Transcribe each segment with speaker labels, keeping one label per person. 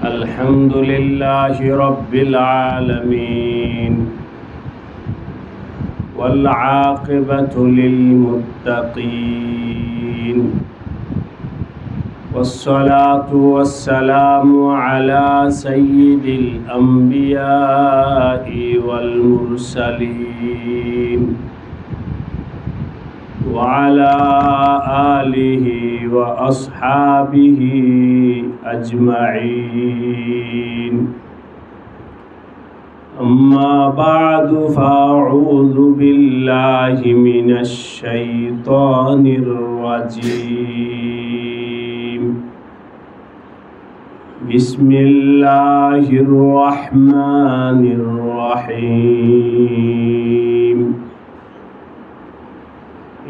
Speaker 1: الحمد لله رب العالمين والعاقبة للمتقين والصلاة والسلام على سيد الأنبياء والمرسلين وعلى آله وأصحابه أجمعين أما بعد فأعوذ بالله من الشيطان الرجيم بسم الله الرحمن الرحيم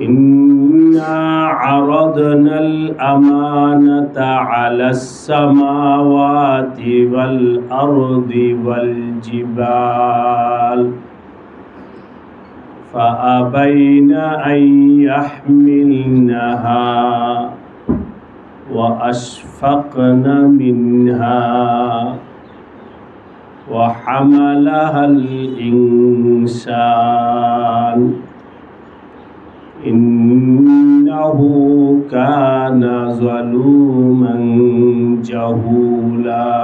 Speaker 1: إنا عرضنا الأمانة على السماوات والأرض والجبال فأبين أن يحملنها وأشفقن منها وحملها الإنسان إنه كان ظلوما جهولا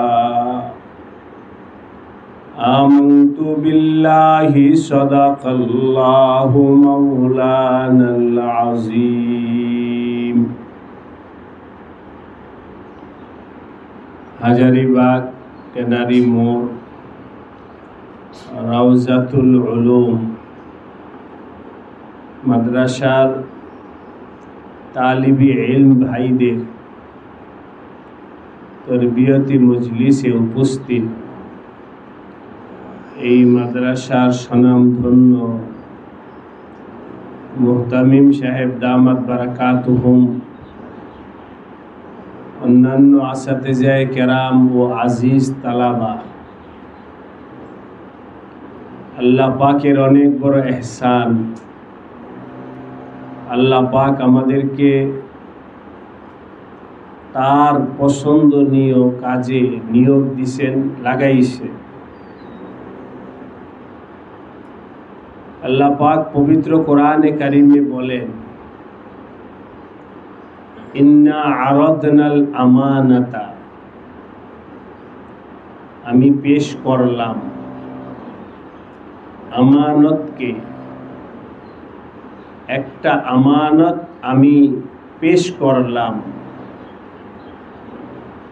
Speaker 1: آمنت بالله صدق الله مولانا العظيم হাজারীবাগ কেনারি মোড় রাউজাতুল উলুম মাদ্রাসার তালিবি ইলম ভাইদের তরবিয়তি মজলিসে উপস্থিত এই মাদ্রাসার স্বনামধন্য মুহতামিম সাহেব দামাত বারাকাতুহুম, অন্যান্য আসাতেজায়ে কেরাম ও আজিজ তালাবা, আল্লাহ পাকের অনেক বড় ইহসান। আল্লাহ পাক আমাদেরকে তার পছন্দনীয় কাজে নিয়োগ দিছেন, লাগাইছে। আল্লাহ পাক পবিত্র কোরআনে কারিমে বলেন, ইন্না আরাদনাল আমানাতা, আমি পেশ করলাম আমানতকে, একটা আমানত আমি পেশ করলাম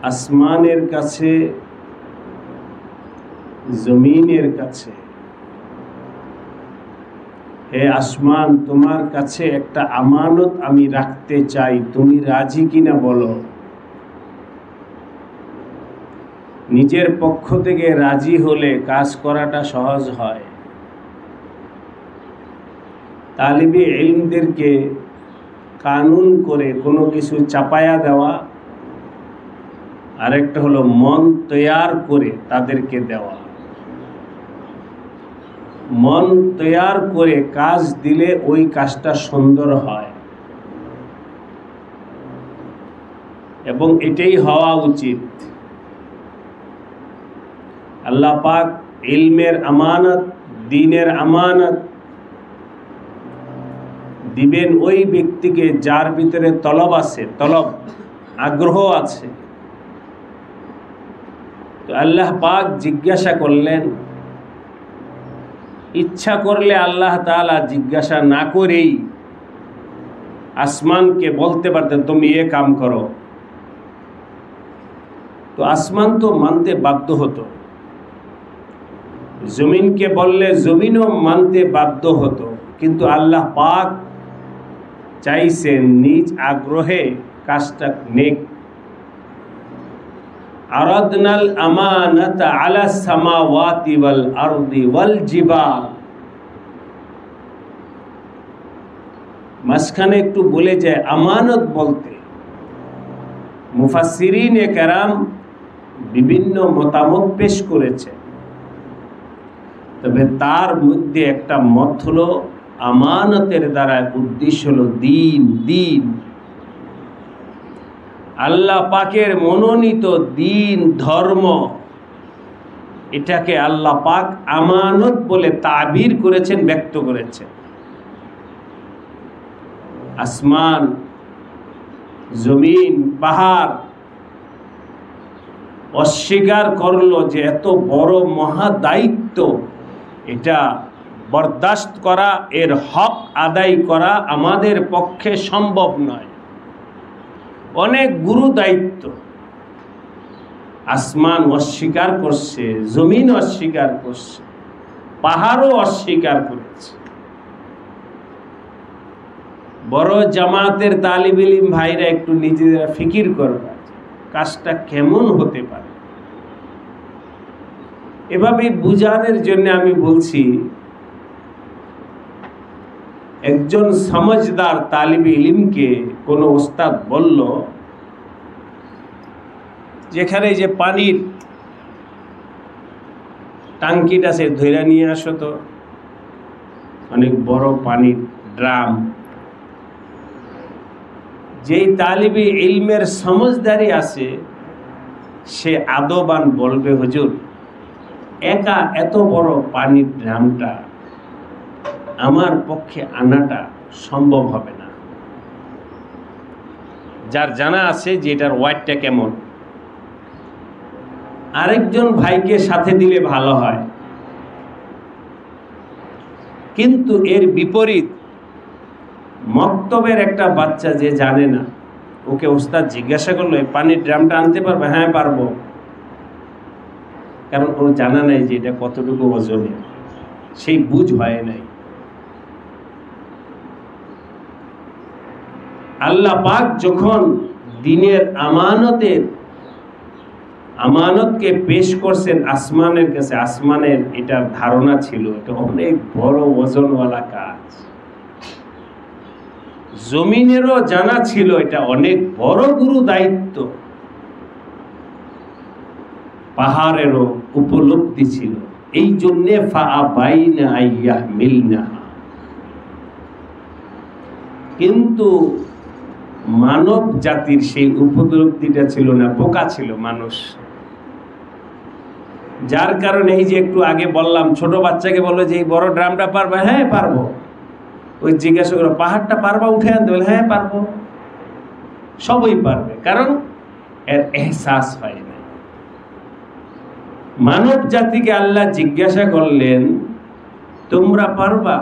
Speaker 1: আসমানের কাছে, জমিনের কাছে। হে আসমান, তোমার কাছে একটা আমানত আমি রাখতে চাই, তুমি রাজি কিনা বলো। নিজের পক্ষ থেকে রাজি হলে কাজ করাটা সহজ হয়। তালিবে ইলমদেরকে কানুন করে কোনো কিছু চাপায়া দেওয়া, আরেকটা হলো মন তৈয়ার করে তাদেরকে দেওয়া। মন তৈয়ার করে কাজ দিলে ওই কাজটা সুন্দর হয়, এবং এটাই হওয়া উচিত। আল্লাহ পাক ইলমের আমানত, দ্বীনের আমানত দিবেন ওই ব্যক্তিকে যার ভিতরে তলব আছে, তলব আগ্রহ আছে। তো আল্লাহ পাক জিজ্ঞাসা করলেন, ইচ্ছা করলে আল্লাহ তাআলা জিজ্ঞাসা না করেই আসমানকে বলতে পারতেন তুমি এ কাম করো, তো আসমান তো মানতে বাধ্য হতো। জমিনকে বললে জমিনও মানতে বাধ্য হতো, কিন্তু আল্লাহ পাক চাইছেন নিজ আগ্রহে কাজটা নেক। আরাদনাল আমানাতা আলা সামাওয়াতি ওয়াল আরদি ওয়াল জিবাল। মাঝখানে একটু বলে যায় আমানত বলতে, মুফাসসিরিনে কেরাম বিভিন্ন মতামত পেশ করেছে। তবে তার মধ্যে একটা মত হলো আমানতের দ্বারা উদ্দেশ্য হলো দিন। দিন আল্লাহ পাকের মনোনীত দ্বীন ধর্ম, এটাকে আল্লাহ পাক আমানত বলে তাবির করেছেন, ব্যক্ত করেছেন। আসমান, জমিন, পাহাড় অস্বীকার করলো যে এত বড় মহা দায়িত্ব, এটা বরদাস্ত করা, এর হক আদায় করা আমাদের পক্ষে সম্ভব নয়। অনেক গুরু দায়িত্ব। আসমান অস্বীকার করছে, জমিন অস্বীকার করছে, পাহাড়ও অস্বীকার করেছে। বড় জামাতের তালিব ইলম ভাইরা একটু নিজেরা ফিকির করবে, কাজটা কেমন হতে পারে। এভাবে বুঝানোর জন্য আমি বলছি, একজন সমঝদার তালিব ইলমকে কোন ওস্তাদ বলল, যেখানে যে পানির টাঙ্কিটা সে ধরে নিয়ে আসো, তো অনেক বড় পানির ড্রাম। যেই তালিবে ইলমের সমঝদারি আছে, সে আদবান বলবে, হুজুর একা এত বড় পানির ড্রামটা আমার পক্ষে আনাটা সম্ভব হবে না। যার জানা আছে যে এটার ওয়েটটা কেমন, আরেকজন ভাইকে সাথে দিলে ভালো হয়। কিন্তু এর বিপরীত মক্তবের একটা বাচ্চা যে জানে না, ওকে ওস্তাদ জিজ্ঞাসা করলো, এই পানির ড্রামটা আনতে পারবে? হ্যাঁ পারবো। কারণ ওর জানা নাই যে এটা কতটুকু ওজনের, সেই বুঝ হয় নাই। আল্লাহ পাক যখন দ্বীনের আমানতকে পেশ করছেন আসমানের কাছে, আসমানের এটার ধারণা ছিল এটা অনেক বড় ওজনওয়ালা কাজ। জমিনেরও জানা ছিল এটা অনেক বড় গুরু দায়িত্ব। পাহাড়েরও উপলব্ধি ছিল। এই জন্যে ফাআবাইনা আইয়াহমিলনা। কিন্তু মানব জাতির সেই উপলব্ধিটা ছিল না, বোকা ছিল মানুষ। যার কারণে এই যে একটু আগে বললাম, ছোট বাচ্চাকে বললো যে এই বড় ড্রামটা পারবে? হ্যাঁ পারবো। ওই জিজ্ঞাসা করো, পাহাড়টা পারবা উঠে আনতে? বলে হ্যাঁ পারবো। সবই পারবে, কারণ এর এহসাস হয় না। মানব জাতিকে আল্লাহ জিজ্ঞাসা করলেন, তোমরা পারবা?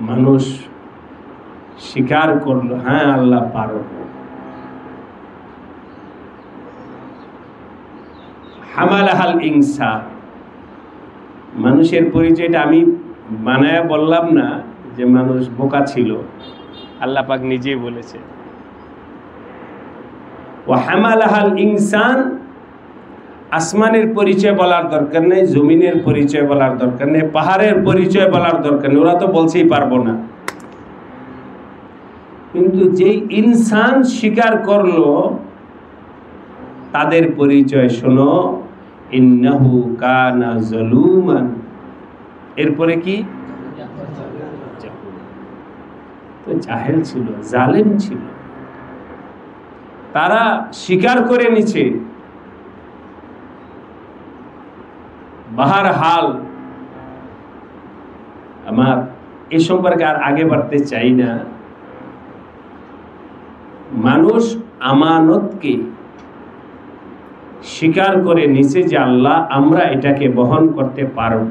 Speaker 1: মানুষ স্বীকার করলো, হ্যাঁ আল্লাহ পারব। হামালাহাল ইনসান। মানুষের পরিচয়টা আমি বানায়া বললাম না যে মানুষ বোকা ছিল, আল্লাহ পাক নিজেই বলেছে। ওয়া হামালাহাল ইনসান। আসমানের পরিচয় বলার দরকার নেই, জমিনের পরিচয় বলার দরকার নেই, পাহাড়ের পরিচয় বলার দরকার নেই, ওরা তো বলছেই পারবো না। কিন্তু যেই ইনসান স্বীকার করলো, তাদের পরিচয় শোনো, ইন্নাহু কানা যালুমান। এরপরে কি? তো জাহেল ছিল, জালেম ছিল। তারা স্বীকার করে নিছে। বাহারহাল, আমার এ সম্পর্কে আর আগে বাড়তে চাই না। মানুষ আমানতকে স্বীকার করে নিছে যে আল্লাহ আমরা এটাকে বহন করতে পারব।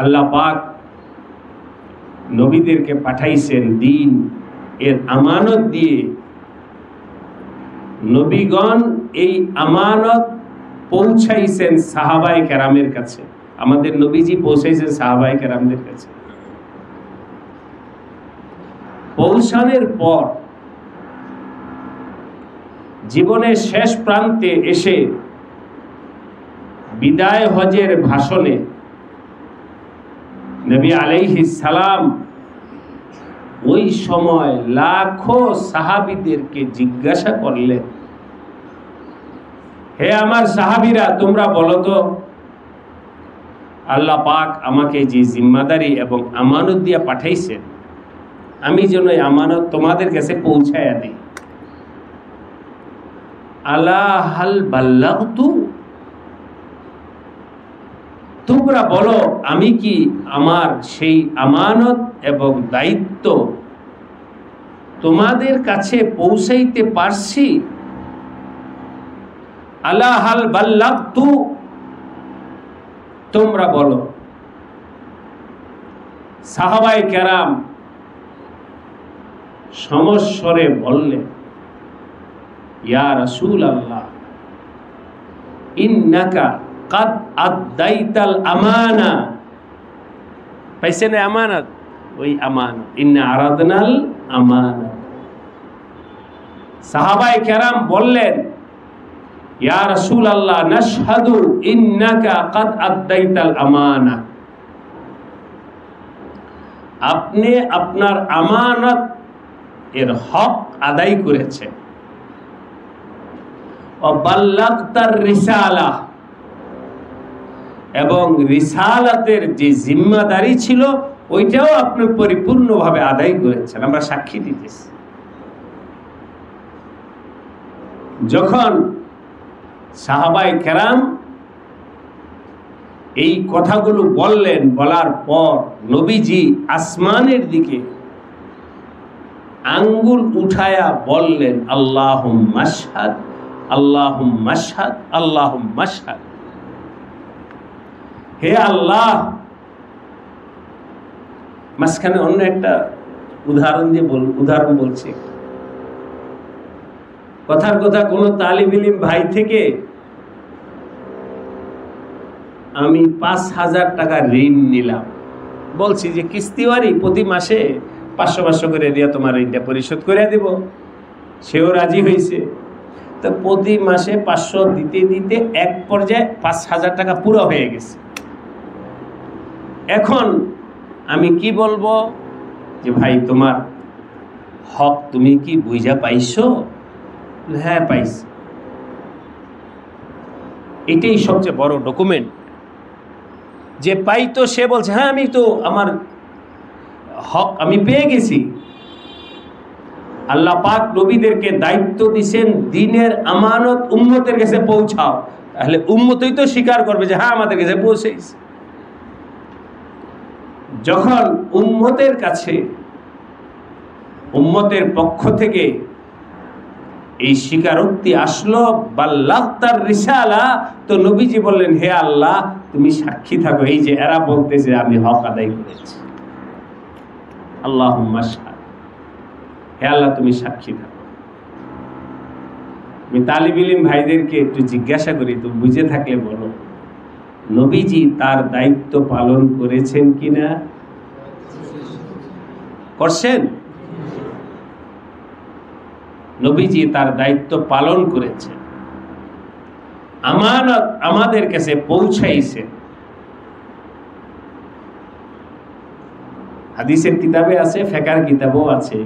Speaker 1: আল্লাহ পাক নবীদেরকে পাঠাইছেন দ্বীন এর আমানত দিয়ে। নবীগণ এই আমানত পৌঁছাইছেন সাহাবায়ে কেরামের কাছে। আমাদের নবীজি পৌঁছাইছেন সাহাবায়ে কেরামদের কাছে। পৌঁছানোর পর জীবনের শেষ প্রান্তে এসে বিদায় হজের ভাষণে নবী আলাইহিস সালাম ওই সময় লাখো সাহাবীদেরকে জিজ্ঞাসা করলেন, হে আমার সাহাবীরা, তোমরা বলো তো আল্লাহ পাক আমাকে যে জিম্মাদারি এবং আমানত দিয়া পাঠাইছেন, আমি যেন এই আমানত তোমাদের কাছে পৌঁছায়া দিই। আলা হাল বাল্লাগতু, তোমরা বলো আমি কি আমার সেই আমানত এবং দায়িত্ব তোমাদের কাছে পৌঁছাইতে পারছি? আলা হাল বাল্লাগতু, তোমরা বলো। সাহাবায়ে কেরাম সমস্বরে বললেন, ইয়া রাসূলুল্লাহ ইন্নাকা কাদ আদাইতাল আমানা। পাইছেন আমানত, ওই আমানত, ইন্না আরাদনাল আমানাত। সাহাবায়ে কেরাম বললেন, ইয়া রাসূলুল্লাহ নাশহাদু ইন্নাকা কাদ আদাইতাল আমানা, আপনি আপনার আমানত এর হক আদায় করেছেন। ও বাল্লাগতার রিসালা, এবং রিসালাতের যে জিম্মাদারি ছিল ওইটাও আপনি পরিপূর্ণভাবে আদায় করেছেন, আমরা সাক্ষী দিতেছি। যখন সাহাবায়ে কেরাম এই কথাগুলো বললেন, বলার পর নবীজি আসমানের দিকে আঙ্গুল উঠায়া বললেন, আল্লাহুম্মা আশহাদ, আল্লাহুম্মা আশহাদ, আল্লাহুম্মা আশহাদ। হে আল্লাহ, মাঝখানে অন্য একটা উদাহরণ বলছি। কথার কথা, কোন তালিব ইলম ভাই থেকে আমি 5,000 টাকা ঋণ নিলাম, বলছি যে কিস্তিওয়ারি প্রতি মাসে 500 করে দিয়া তোমার ঋণটা পরিশোধ করে দিব। সেও রাজি হয়েছে। তো প্রতি মাসে 500 দিতে দিতে এক পর্যায়ে 5,000 টাকা পুরো হয়ে গেছে। এখন আমি কি বলবো যে ভাই তোমার হক তুমি কি বুঝা পাইছো? হ্যাঁ পাইছি। এটাই সবচেয়ে বড় ডকুমেন্ট। যে পাইতো সে বলছে হ্যাঁ আমি তো আমার হক আমি পেয়ে গেছি। আল্লাহ পাক নবীদেরকে দায়িত্ব দিয়েছেন দ্বীনের আমানত উম্মতের কাছে পৌঁছাও, তাহলে উম্মতই তো স্বীকার করবে যে হ্যাঁ আমাদের কাছে পৌঁছেছে। যখন উম্মতের কাছে উম্মতের পক্ষ থেকে এই স্বীকারোক্তি আসলো, বাল্লাগতার রিসালা, তো নবীজি বললেন হে আল্লাহ তুমি সাক্ষী থাকো, এই যে এরা বলতেছে আমি হক আদায় করেছি। আল্লাহুম্মা আশহাদ, হে আল্লাহ তুমি সাক্ষী থাকো। আমি তালিব ইলম ভাইদেরকে একটু জিজ্ঞাসা করি, তুমি বুঝে থাকলে বলো, নবীজি তার দায়িত্ব পালন করেছেন কিনা? করছেন? নবীজি তার দায়িত্ব পালন করেছেন, আমানত আমাদের কাছে পৌঁছাইছে। হাদিসের কিতাবে আছে, ফিকহের কিতাবেও আছে,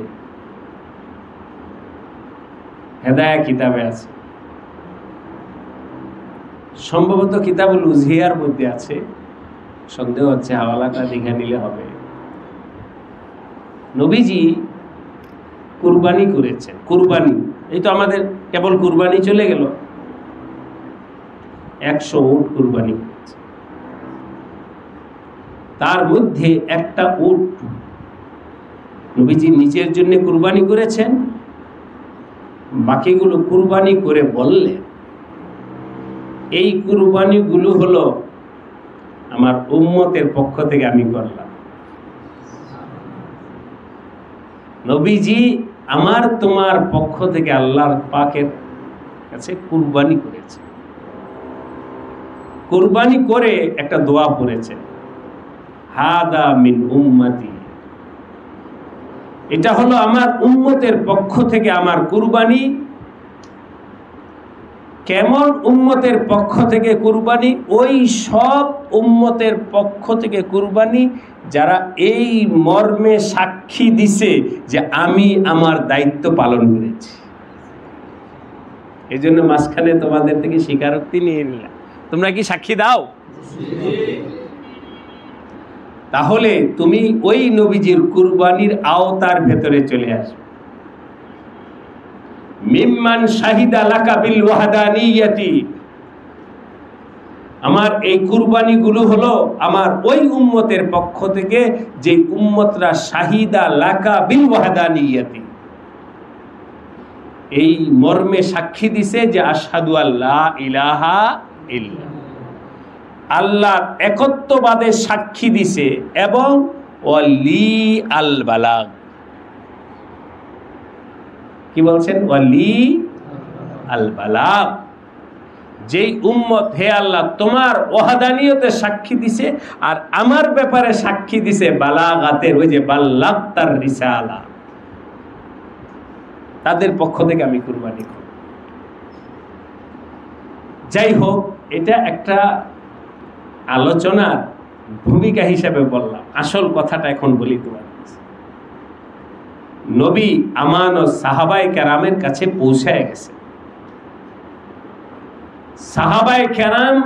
Speaker 1: হেদায়া কিতাবে আছে, সম্ভবত কিতাবুল উযহিয়ার মধ্যে আছে, সন্দেহ হচ্ছে, হাওয়ালাটা দেখে নিলে হবে। নবীজি কুরবানি করেছেন। কুরবানি, এই তো আমাদের কেবল কুরবানি চলে গেল, 100 উট কুরবানি করেছে। তার মধ্যে একটা উট নবীজি নিজের জন্য কুরবানি করেছেন, বাকিগুলো কুরবানি করে বললেন এই কুরবানিগুলো হলো আমার উম্মতের পক্ষ থেকে আমি করলাম। নবীজি আমার তোমার পক্ষ থেকে আল্লাহর পাকের কাছে কুরবানি করেছে। কুরবানি করে একটা দোয়া পড়েছে, হাদা মিন উম্মতি, এটা হলো আমার উম্মতের পক্ষ থেকে আমার কুরবানি। কেমন উম্মতের পক্ষ থেকে কুরবানি? ওই সব উম্মতের পক্ষ থেকে কুরবানি যারা এই মর্মে সাক্ষী দিছে যে আমি আমার দায়িত্ব পালন করেছি। এই জন্য মাঝখানে তোমাদের থেকে স্বীকারোক্তি নিয়ে নিলাম, তোমরা কি সাক্ষী দাও? তাহলে তুমি ওই নবীজির কুরবানির আওতার ভেতরে চলে আসবে। মিম্মান শাহিদা লাকা বিল ওয়াহদানিয়াতি, আমার এই কুরবানিগুলো হলো আমার ওই উম্মতের পক্ষ থেকে যে উম্মতরা শাহিদা লাকা বিল ওয়াহদানিয়াতি, এই মর্মে সাক্ষী দিছে যে আশহাদু আল্লা ইলাহা ইল্লাল্লাহ, আল্লাহ একত্ববাদের সাক্ষী দিছে, এবং ওয়ালি আল বালাগ, কি বলছেন, ওয়ালি আল বালাগ, যেই উম্মত হে আল্লাহ তোমার ওয়াহদানিয়তে সাক্ষী দিছে আর আমার ব্যাপারে সাক্ষী দিছে বালাগাতের, ওই যে বাল্লাগতার রিসালা, তাদের পক্ষ থেকে আমি কুরবানি করব। যাই হোক, এটা একটা আলোচনার ভূমিকা হিসেবে বললাম, আসল কথাটা এখন বলি তোমার। নবী আমানত সাহাবায়ে কেরামের কাছে পৌঁছায় গেছে। সাহাবায়ে কেরাম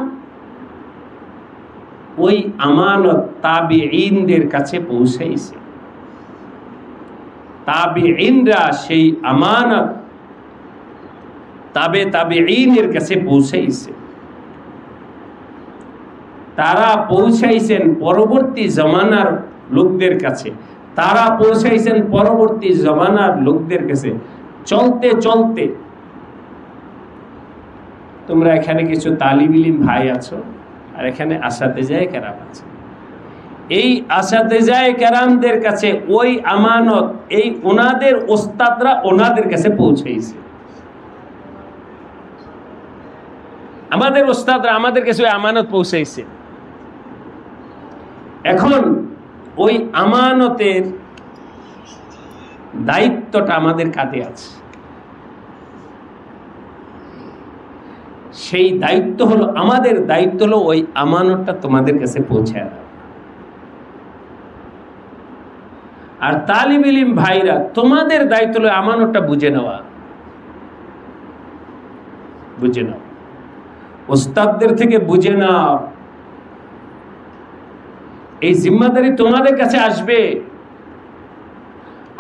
Speaker 1: ওই আমানত তাবিঈনদের কাছে পৌঁছাইছে। তাবিঈনরা সেই আমানত তাবিঈনের কাছে পৌঁছাইছে। তারা পৌঁছাইছেন পরবর্তী জমানার লোকদের কাছে, তারা পৌঁছাইছেন পরবর্তী জমানার লোকদের কাছে। চলতে চলতে তোমরা এখানে কিছু তালিব ইলম ভাই আছো, আর এখানে আসাতেজায়ে কেরাম আছে। এই আসাতেজায়ে কেরামদের কাছে ওই আমানত এই ওনাদের ওস্তাদরা ওনাদের কাছে পৌঁছাইছে। আমাদের ওস্তাদরা আমাদের কাছে ওই আমানত পৌঁছাইছে। এখন ওই আমানতের দায়িত্বটা আমাদের কাঁধে আছে। সেই দায়িত্ব হলো, আমাদের দায়িত্ব হলো ওই আমানতটা তোমাদের কাছে পৌঁছায় দেওয়া। আর তালিব ইলম ভাইরা তোমাদের দায়িত্ব হলো আমানতটা বুঝে নেওয়া, বুঝে নাও, ওস্তাদদের থেকে বুঝে নাও। এই জিম্মাদারি তোমাদের কাছে আসবে,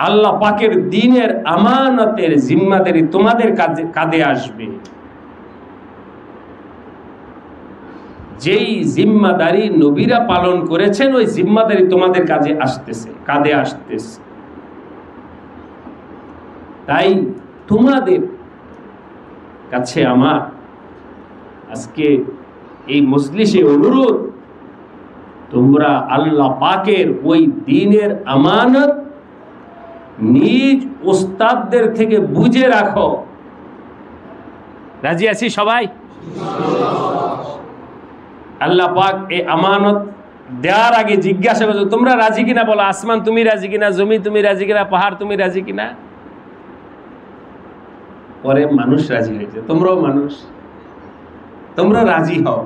Speaker 1: আল্লাহ পাকের দ্বীনের আমানতের জিম্মাদারি তোমাদের কাঁধে আসবে। যেই জিম্মাদারি নবীরা পালন করেছেন ওই জিম্মাদারি তোমাদের কাঁধে আসতেছে। তাই তোমাদের কাছে আমার আজকে এই মজলিসে অনুরোধ, তোমরা আল্লাহ পাকের ওই দ্বীনের আমানত নিজ ওস্তাদদের থেকে বুঝে রাখো। রাজি আছি সবাই? আল্লাহ পাক এই আমানত দেওয়ার আগে জিজ্ঞাসা করছো তোমরা রাজি কিনা, বলো আসমান তুমি রাজি কিনা, জমি তুমি রাজি কিনা, পাহাড় তুমি রাজি কিনা। পরে মানুষ রাজি হয়েছে, তোমরাও মানুষ, তোমরা রাজি হও।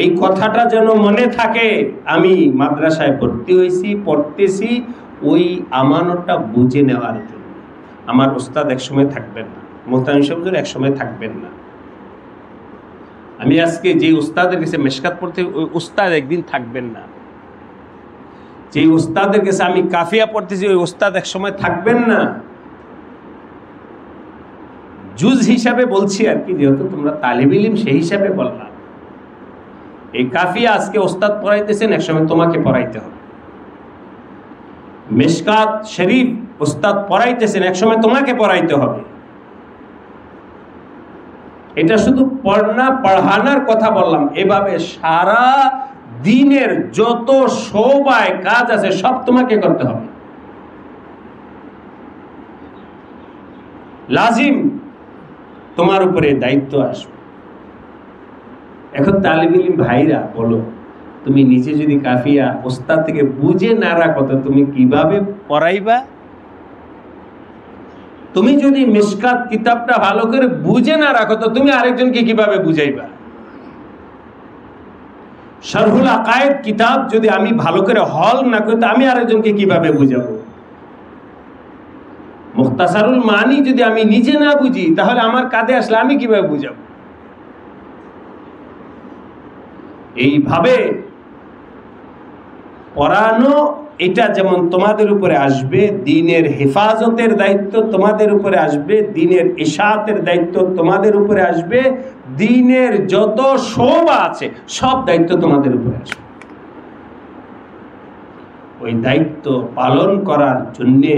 Speaker 1: এই কথাটা যেন মনে থাকে। আমি মাদ্রাসায় ভর্তি হয়েছি, পড়তেছি ওই আমানতটা বুঝে নেওয়ার জন্য। আমার ওস্তাদ একসময় থাকবেন না, মোহতামিম সাহেব একসময় থাকবেন না। আমি আজকে যে উস্তাদের কাছে মেশকাত পড়তে, ওই উস্তাদ একদিন থাকবেন না। যে উস্তাদের কাছে আমি কাফিয়া পড়তেছি ওই উস্তাদ এক সময় থাকবেন না। জুজ হিসাবে বলছি আর কি, যেহেতু তোমরা তালিব ইলম সেই হিসাবে বললাম। এই কাফিয়া আজকে উস্তাদ পড়াইতেছেন, এক সময় তোমাকে পড়াইতে হবে। মেশকাত শরীফ উস্তাদ পড়াইতেছেন, এক সময় তোমাকে পড়াইতে হবে। এটা শুধু পড়ানোর কথা বললাম, এভাবে সারা দিনের যত শোবায় কাজ আছে সব তোমাকে করতে হবে, লাজিম তোমার উপরে দায়িত্ব আসবে। এখন তালিব ইলম ভাইরা বলো, তুমি নিচে যদি কাফিয়া ওস্তাদ থেকে বুঝে না রাখো তো তুমি কিভাবে পড়াইবা? তুমি যদি মিশকাত কিতাবটা ভালো করে বুঝে না রাখো তো তুমি আরেকজনকে কিভাবে বুঝাইবা? শরহুল আকায়েদ কিতাব যদি আমি ভালো করে হল না করি তো আমি আরেকজনকে কিভাবে বুঝাবো? মুখতাসারুল মানি যদি আমি নিজে না বুঝি তাহলে আমার কাঁধে আসলে আমি কিভাবে বুঝাবো? এইভাবে পড়ানো এটা যেমন তোমাদের উপরে আসবে, দ্বীনের হেফাজতের দায়িত্ব তোমাদের উপরে আসবে, দ্বীনের ইশাআতের দায়িত্ব তোমাদের উপরে আসবে, দ্বীনের যত শোভা আছে সব দায়িত্ব তোমাদের উপরে আসবে। ওই দায়িত্ব পালন করার জন্যে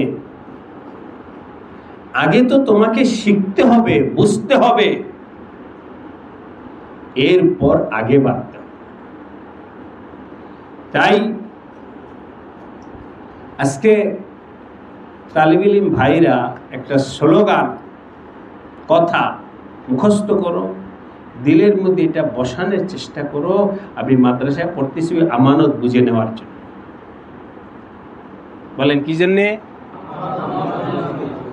Speaker 1: আগে তো তোমাকে শিখতে হবে, বুঝতে হবে, এরপর আগে বাড়তে হবে। তাই আজকে তালিব ইলম ভাইরা একটা স্লোগান, কথা মুখস্থ করো, দিলের মধ্যে এটা বসানোর চেষ্টা করো। আমি মাদ্রাসায় পড়তেছি আমানত বুঝে নেওয়ার জন্য। বলেন কি জন্যে?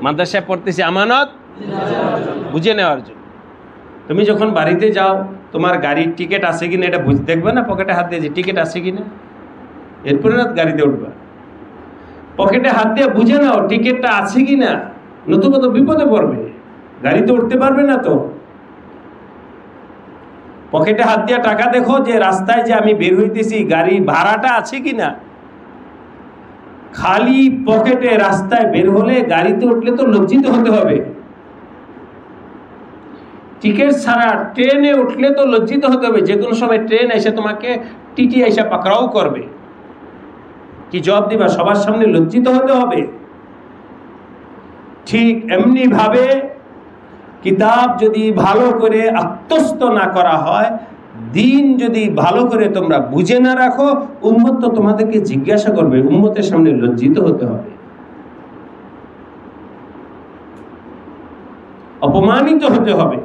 Speaker 1: মাদ্রাসায় পড়তেছি আমানত বুঝে নেওয়ার জন্য। তুমি যখন বাড়িতে যাও, তোমার গাড়ির টিকিট আছে কিনা এটা দেখবে না, পকেটে হাত দিয়ে যে টিকিট আছে কিনা, এরপরে গাড়িতে উঠবা। পকেটে হাত দিয়ে বুঝে নাও টিকিটটা আছে কিনা, নতুবা তো বিপদে পড়বে, গাড়িতে উঠতে পারবে না। তো পকেটে হাত দিয়ে টাকা দেখো যে রাস্তায় যে আমি বের হইতেছি গাড়ি ভাড়াটা আছে কিনা। খালি পকেটে রাস্তায় বের হলে, গাড়িতে উঠলে তো লজ্জিত হতে হবে। টিকিট ছাড়া ট্রেনে উঠলে তো লজ্জিত হতে হবে। যে কোনো সময় ট্রেন এসে তোমাকে টিটি এসে পাকড়াও করবে, কি জবাব দিবা? সবার সামনে লজ্জিত হতে হবে। ঠিক এমনি ভাবে কিতাব যদি ভালো করে আত্মস্থ না করা হয়, দিন যদি ভালো করে তোমরা বুঝে না রাখো, উম্মত তো তোমাদেরকে জিজ্ঞাসা করবে, উম্মতের সামনে লজ্জিত হতে হবে, অপমানিত হতে হবে।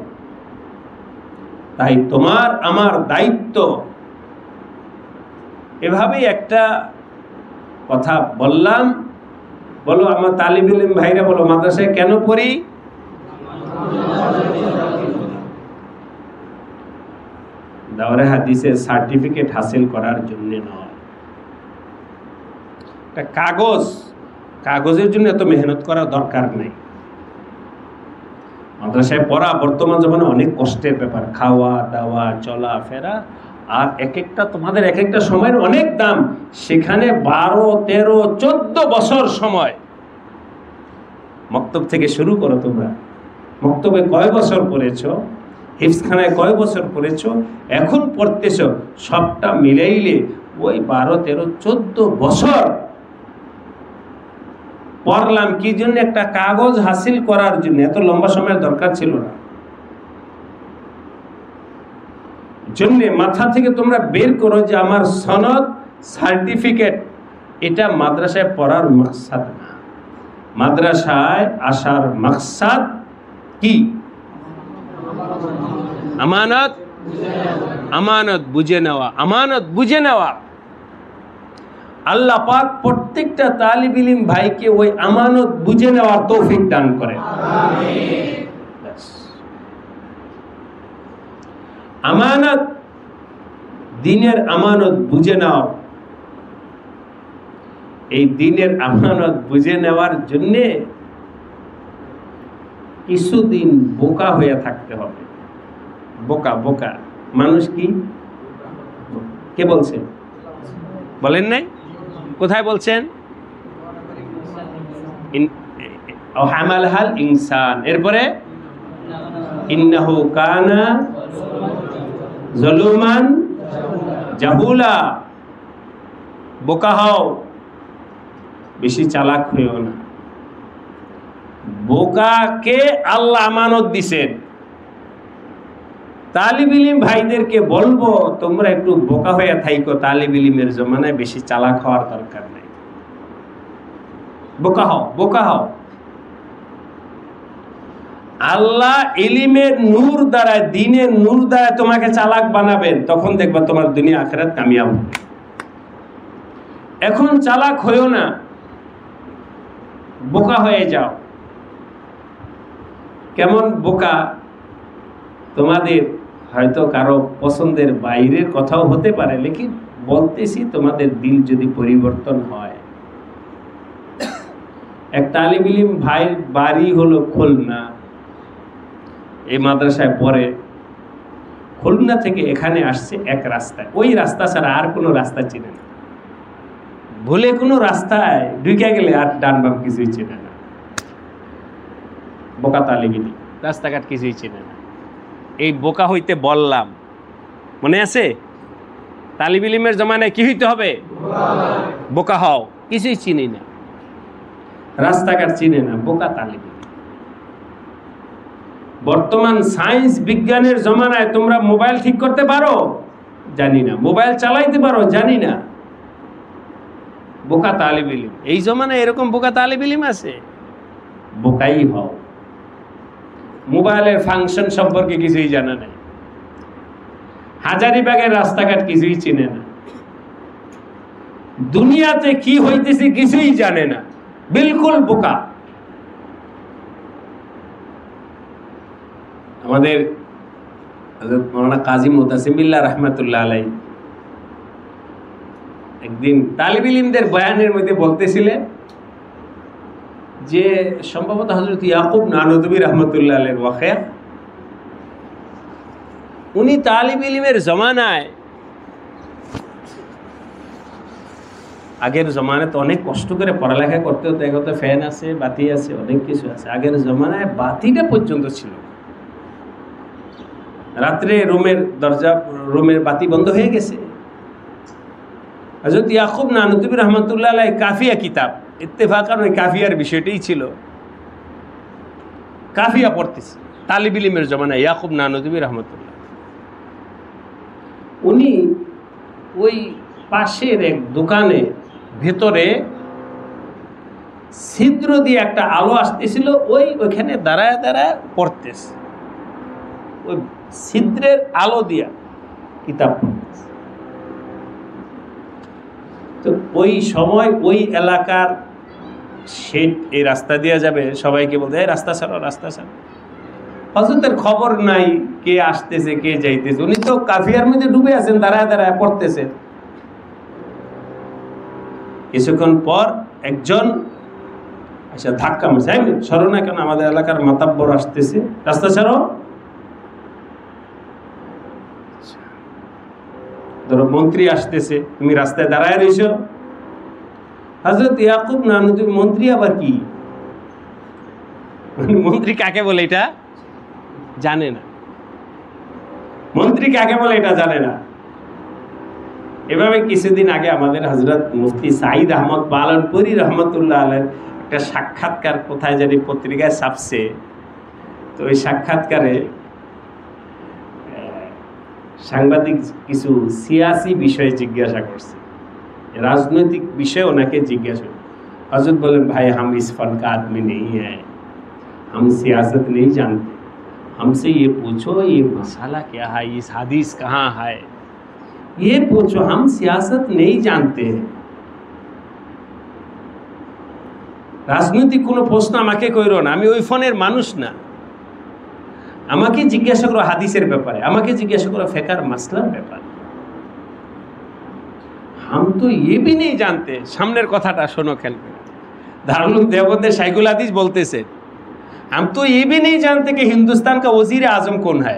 Speaker 1: তাই তোমার আমার দায়িত্ব। এভাবেই একটা কথা বললাম। বলো আমার তালিব ইলম ভাইরা, বলো মাদ্রাসায় কেন পড়ি? দাওরায়ে হাদিসের সার্টিফিকেট হাসিল করার জন্য নয়। একটা কাগজের জন্য এত মেহনত করার দরকার নেই। মাদ্রাসায় পড়া বর্তমান জীবনে অনেক কষ্টের ব্যাপার, খাওয়া দাওয়া চলা ফেরা, আর এক একটা তোমাদের এক একটা সময়ের অনেক দাম। সেখানে 12, 13, 14 বছর সময়। মক্তব থেকে শুরু করো, তোমরা মক্তবে কয় বছর পড়েছো, হিফজখানায় কয় বছর পড়েছো, এখন পড়তেছো, সবটা মিলাইলে ওই 12, 13, 14 বছর পড়লাম। কি জন্য? একটা কাগজ হাসিল করার জন্য। এত লম্বা সময়ের দরকার ছিল না। জন্যে মাথা থেকে তোমরা বের করো যে আমার সনদ, সার্টিফিকেট, এটা মাদ্রাসায় পড়ার মাকসাদ না। মাদ্রাসায় আসার মাকসাদ কি? আমানত, আমানত বুঝে নেওয়া, আমানত বুঝে নেওয়া। আল্লাহ পাক প্রত্যেকটা তালিব ইলম ভাইকে ওই আমানত বুঝে নেওয়ার তৌফিক দান করেন। আমানত, দ্বীনের আমানত বুঝে নাও। এই দ্বীনের আমানত বুঝে নেওয়ার জন্য কিছুদিন বোকা হয়ে থাকতে হবে। বোকা মানুষ কি? কে বলছেন? বলেন নাই? কোথায় বলছেন? হামালহাল ইনসান, এরপরে ইন্নাহু কানা যালুমান জাহুলা। বোকা হও, বেশি চালাক হইও না। বোকাকে আল্লাহ আমানত দিছেন। তালিব ইলম ভাইদেরকে বলবো, তোমরা একটু বোকা হয়ে থাইকো। তালিব ইলমের জমানায় বেশি চালাক হওয়ার দরকার নেই। বোকা হও। আল্লাহ ইলমের নূর দ্বারা, দ্বীনের নূর দ্বারা তোমাকে চালাক বানাবেন। তখন দেখবা তোমার দুনিয়া আখিরাত কামিয়াব হবে। এখন চালাক হইও না, বোকা হয়ে যাও। কেমন বোকা? তোমাদের হয়তো কারো পছন্দের বাইরের কথাও হতে পারে, লেকিন বলতেছি তোমাদের দিল যদি পরিবর্তন হয়। এক তালিব ইলম ভাইয়ের বাড়ি হলো খুলনা, এই মাদ্রাসায় পড়ে। খুলনা থেকে এখানে আসছে এক রাস্তায়, ওই রাস্তা ছাড়া আর কোনো রাস্তা চিনে না। ভুলে কোনো রাস্তায় ঢুকে গেলে আর ডান বাম কিছুই চেনে না, বোকা তালিব ইলম, রাস্তাঘাট কিছুই চেনে না। এই বোকা হইতে বললাম, মনে আছে? তালিব ইলমের জমানায় কি হইতে হবে? বোকা হও, কিছুই চিনি না, রাস্তাঘাট চিনে না, বোকা তালিব ইলম। বর্তমান সায়েন্স বিজ্ঞানের জমানায় তোমরা মোবাইল ঠিক করতে পারো? জানি না। মোবাইল চালাইতে পারো? জানি না। বোকা তালিব ইলম। এই জমানায় এরকম বোকা তালিব ইলম আছে? বোকাই হও। মোবাইলের ফাংশন সম্পর্কে কিছুই জানা নাই, হাজারিবাগের রাস্তাঘাট কিছুই চিনে না, দুনিয়াতে কি হইতেছে কিছুই জানে না, বিলকুল বোকা। আমাদের হযরত মাওলানা কাজী মুতাসিম বিল্লাহ রাহমাতুল্লাহ আলাইহি একদিন তালিব ইলমদের বয়ানের মধ্যে বলতেছিলেন যে সম্ভবত হযরত ইয়াকুব নানুতুবি রাহমাতুল্লাহ আলাইহির ওয়াকিয়া, উনি তালিব ইলমের জমানায়, আগের জমানায় তো অনেক কষ্ট করে পড়ালেখা করতে হতো, এখন তো ফ্যান আছে, বাতি আছে, অনেক কিছু আছে। আগের জমানায় বাতিটা পর্যন্ত ছিল, রাত্রে রুমের বাতি বন্ধ হয়ে গেছে। হযরত ইয়াকুব নানুতুবি রাহমাতুল্লাহ আলাইহি কাফিয়া কিতাব, ইত্তেফাকান ওই কাফিয়ার বিষয়টাই ছিল, কাফিয়া পড়তেছে তালিব ইলমের জমানায় ইয়াকুব নানুতুবি রাহমাতুল্লাহ। উনি ওই পাশের এক দোকানে ভেতরে ছিদ্র দিয়ে একটা আলো আসতেছিল, ওইখানে দাঁড়ায় দাঁড়ায় পড়তেছে, ওই ছিদ্রের আলো দিয়া কিতাব পড়তেছে। তো ওই সময় ওই এলাকার শেঠ এই রাস্তা দিয়ে যাবে, সবাইকে বলতে এই রাস্তা ছাড়ো, রাস্তা ছাড়ো। হযরতের খবর নাই কে আসতেছে কে যাইতেছে, উনি তো কাফিয়ার মধ্যে ডুবে আছেন, দাঁড়ায় দাঁড়ায় পড়তেছেন। কিছুক্ষণ পর একজন আচ্ছা ধাক্কা মারছে, সরো না কেন, আমাদের এলাকার মাতাব্বর আসতেছে, রাস্তা ছাড়ো। ধরো মন্ত্রী আসতেছে, তুমি রাস্তায় দাঁড়ায় রইছো। হযরত ইয়াকুব নানুতুবি, মন্ত্রী আবার কি? মন্ত্রী কাকে বলে এটা জানে না, মন্ত্রী কাকে বলে এটা জানে না। এভাবে কিছুদিন আগে আমাদের হযরত মুফতি সাঈদ আহমদ পালনপুরি রহমতুল্লাহ আলাইহির একটা সাক্ষাৎকার কোথায় জানি পত্রিকায় ছাপছে। তো ওই সাক্ষাৎকারে সাংবাদিক কিছু সিয়াসি বিষয়ে জিজ্ঞাসা করছে, রাজনৈতিক বিষয়ে ওনাকে জিজ্ঞাসা। हजरत बोले भाई हम इस फन का आदमी नहीं है, हम सियासत नहीं जानते, हमसे ये पूछो ये मसाला क्या है, इस हदीस कहाँ है, ये पूछो, हम सियासत नहीं जानते हैं। রাজনৈতিক কোনো প্রশ্ন আমাকে কইরো না, আমি ওই ফোনের মানুষ না। আমাকে জিজ্ঞাসা করো হাদিসের ব্যাপারে, আমাকে জিজ্ঞাসা করো ফিকহ মাসলার ব্যাপারে। हम तो ये भी नहीं जानते। সামনের কথাটা শোনো খেয়াল করে। दारुल उलूम देवबंদের শাইখুল হাদিস বলতেছে, हम तो ये भी नहीं जानते कि हिंदुस्तान का वजीर आजम कौन है।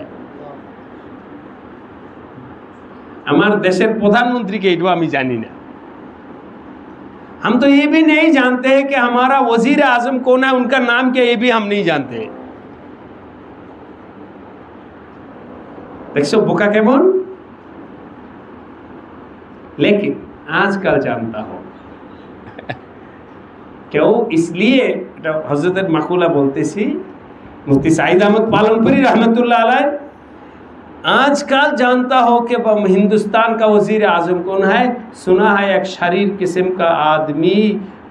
Speaker 1: আমার দেশের প্রধানমন্ত্রী কে এটাও আমি জানি না। हम तो ये भी नहीं जानते हैं कि हमारा वजीर आजम कौन है, उनका नाम क्या, ये भी हम नहीं जानते। देखो बोका केमन, लेकिन आजकल जानता हो क्यों, इसलिए हजरत माकुला बोलते सी मुफ्ती साईद अहमद पालनपुरी रहमतुल्लाह अलैह, आजकल जानता हो कि हिंदुस्तान का वजीर आजम कौन है। सुना है एक शरीर किस्म का आदमी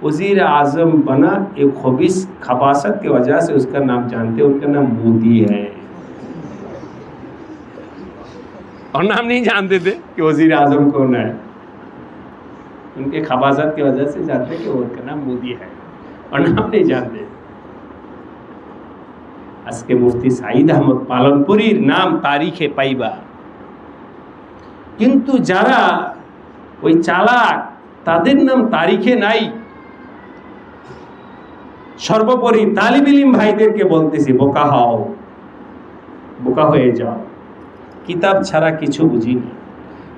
Speaker 1: वजीर आजम बना, एक खबीस खबासत की वजह से उसका नाम जानते हैं, उनका नाम मोदी है। और नाम नहीं जानते थे कि वजीर आजम कौन है, उनके खबासत की वजह से जानते कि उनका नाम मोदी है, और नाम नहीं जानते। আজকে মুফতি সাঈদ আহমদ পালনপুরীর নাম তারিখে পাইবা, কিন্তু যারা ওই চালাক তাদের নাম তারিখে নাই। সর্বোপরি তালিব ইলম ভাইদেরকে বলতেছি, বোকা হও, বোকা হয়ে যাও, কিতাব ছাড়া কিছু বুঝি না।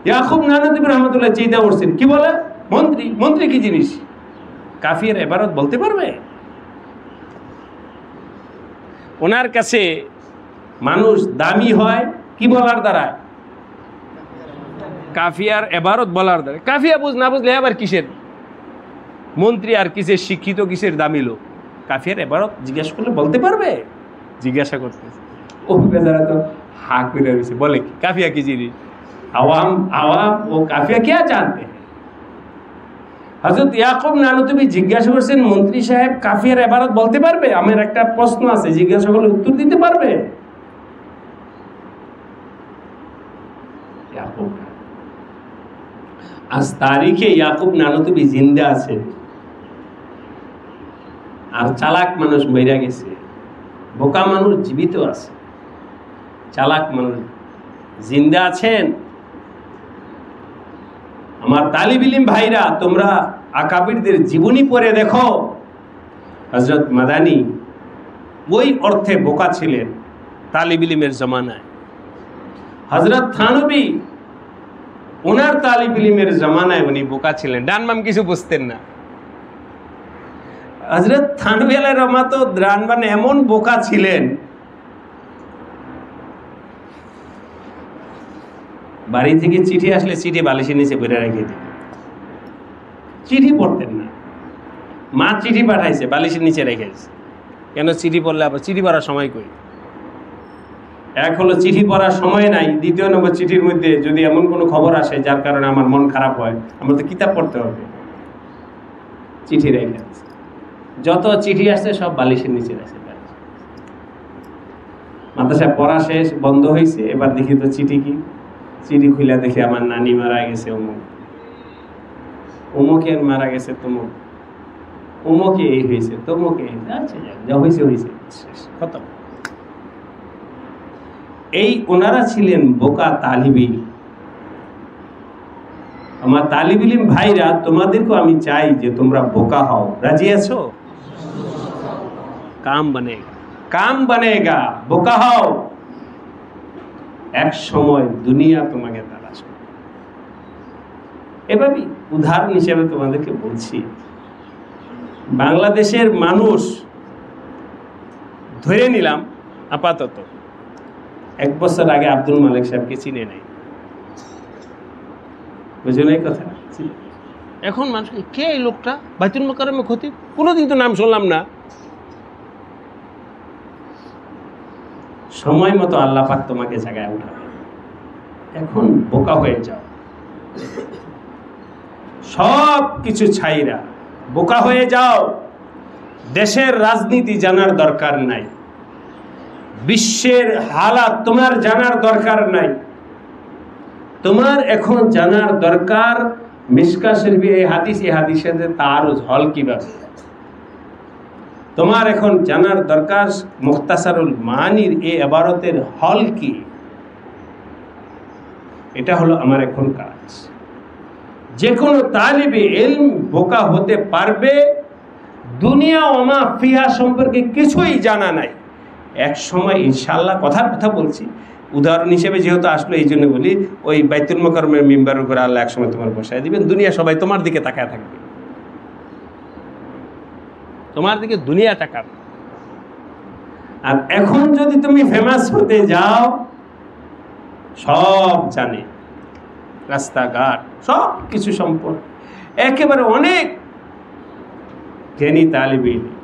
Speaker 1: ইয়াকুব নানুতুবি রহমতুল্লাহ চিন্তা করছেন, কি বলে মন্ত্রী, মন্ত্রী কি জিনিস? কাফির এবারত বলতে পারবে? ওনার কাছে মানুষ দামি হয় কি বলার দ্বারা? কাফিয়ার এবারত বলার দ্বারা। কাফিয়া না বুঝলে আবার কিসের মন্ত্রী আর কিসের শিক্ষিত, কিসের দামি লোক? কাফিয়ার এবারত জিজ্ঞাসা করলে বলতে পারবে? জিজ্ঞাসা করতেছে, ও বেচারা তো হা করে রয়েছে, বলে কি কাফিয়া কি জিনিস? আওয়াম ও কাফিয়া কে জানতে? হযরত ইয়াকুব নানুতুবি জিজ্ঞাসা করছেন, মন্ত্রী সাহেব কাফিয়ার এবারত বলতে পারবে? আমার একটা প্রশ্ন আছে, জিজ্ঞাসা করলে উত্তর দিতে পারবে? আজ তারিখে ইয়াকুব নানুতুবি জিন্দা আছে, আর চালাক মানুষ মইরা গেছে, বোকা মানুষ জীবিত আছে, চালাক মানুষ জিন্দা আছেন। আমার তালিব ইলম ভাইরা, তোমরা আকাবিরদের জীবনী পড়ে দেখো। হযরত মাদানী ওই অর্থে বোকা ছিলেন তালিব ইলমের জমানায়। হযরত থানবী ওনার তালিব ইলমের জমানায় উনি বোকা ছিলেন, ডানবাম কিছু বুঝতেন না। হযরত থানবী আলাইহির রহমাত ডানবাম এমন বোকা ছিলেন, বাড়ি থেকে চিঠি আসলে চিঠি বালিশের নিচে বেড়ে রেখে দিত, চিঠি পড়তেন না। মা চিঠি পাঠাইছে, বালিশের নিচে রেখেছে। কেন? চিঠি পড়লে আবার চিঠি পড়ার সময় কই? এক হলো চিঠি পড়ার সময় নাই, দ্বিতীয় নম্বর চিঠির মধ্যে যদি এমন কোনো খবর আসে যার কারণে আমার মন খারাপ হয়, আমার তো কিতাব পড়তে হবে, চিঠি রেখে আছে। যত চিঠি আসছে সব বালিশের নিচে আছে। মাদ্রাসা পড়া শেষ, বন্ধ হয়েছে, এবার দেখি তো চিঠি কি। চিঠি খুলে দেখি আমার নানি মারা গেছে, অমুক অমুকের মারা গেছে, তমুক অমুকে এই হয়েছে, তমুকে আচ্ছা যা হয়েছে হয়েছে, খতম। এই ওনারা ছিলেন বোকা তালিব ইলম। আমার তালিব ইলম ভাইরা, তোমাদেরকে আমি চাই যে তোমরা বোকা হও। রাজি আছো? কাম বনেগা, কাম বনেগা, বোকা হও। এক সময় দুনিয়া তোমাকে তালাশ করবে। এভাবেই উদাহরণ হিসেবে তোমাদেরকে বলছি, বাংলাদেশের মানুষ ধরে নিলাম আপাতত 1 বছর আগে আব্দুল মালিক সাহেবকে চিনে নাই, বুঝলেন এই কথা? এখন মানুষ কে এই লোকটা? বাইতুল মোকাররমে খতিব, কোনোদিন তো নাম শুনলাম না। সময় মতো আল্লাহ পাক তোমাকে জায়গায় উঠাবে। এখন বোকা হয়ে যাও, সব কিছু ছাইরা বোকা হয়ে যাও। দেশের রাজনীতি জানার দরকার নাই, বিশ্বের হালাত তোমার জানার দরকার নাই। তোমার এখন জানার দরকার মিশকা শরীফে এই হাদিস, এই হাদিসের তারুজ হল কিভাবে। তোমার এখন জানার দরকার মুখতাসারুল মানির এই ইবারতের হল কি। এটা হলো আমার এখন কাজ। যে কোনো তালিবে ইলম বোকা হতে পারবে, দুনিয়া ওমা ফিহা সম্পর্কে কিছুই জানা নাই। এক সময় ইনশাআল্লাহ, কথার কথা বলছি, উদাহরণ হিসেবে যেহেতু আসলো এই জন্য বলি, ওই বাইতুল মোকাররমের মিম্বারের উপরে আল্লাহ এক সময় তোমার বসায় দিবেন, দুনিয়া সবাই তোমার দিকে তাকায় থাকবে, তোমার দিকে দুনিয়া তাকাবে। আর এখন যদি তুমি ফেমাস হতে যাও, সব জানে, রাস্তাঘাট সব কিছু সম্পর্কে একেবারে অনেক জ্ঞানী তালিব ইলম,